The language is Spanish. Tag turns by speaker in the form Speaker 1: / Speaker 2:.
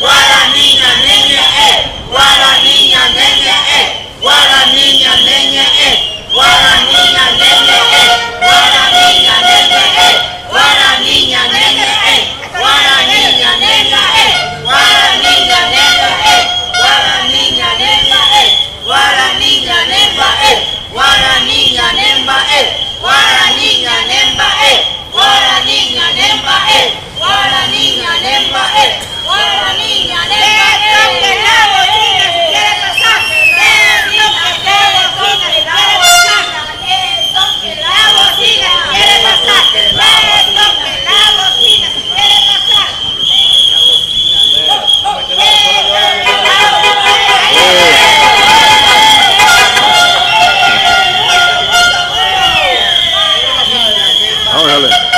Speaker 1: Guara niña, niña, guara niña, niña, guara niña, niña, guara niña, niña, guara niña, niña, guara niña, niña, guara niña, niña, guara niña, niña, guara niña, niña, guara niña, nemba, guara niña, nemba, guara niña, nemba, guara niña, nemba, guara niña, nemba, guara niña, nemba, toque la bocina si quiere pasar, toque la bocina si quiere pasar, toque la bocina si quiere pasar, toque la bocina si quiere pasar.
Speaker 2: Vamos a ver.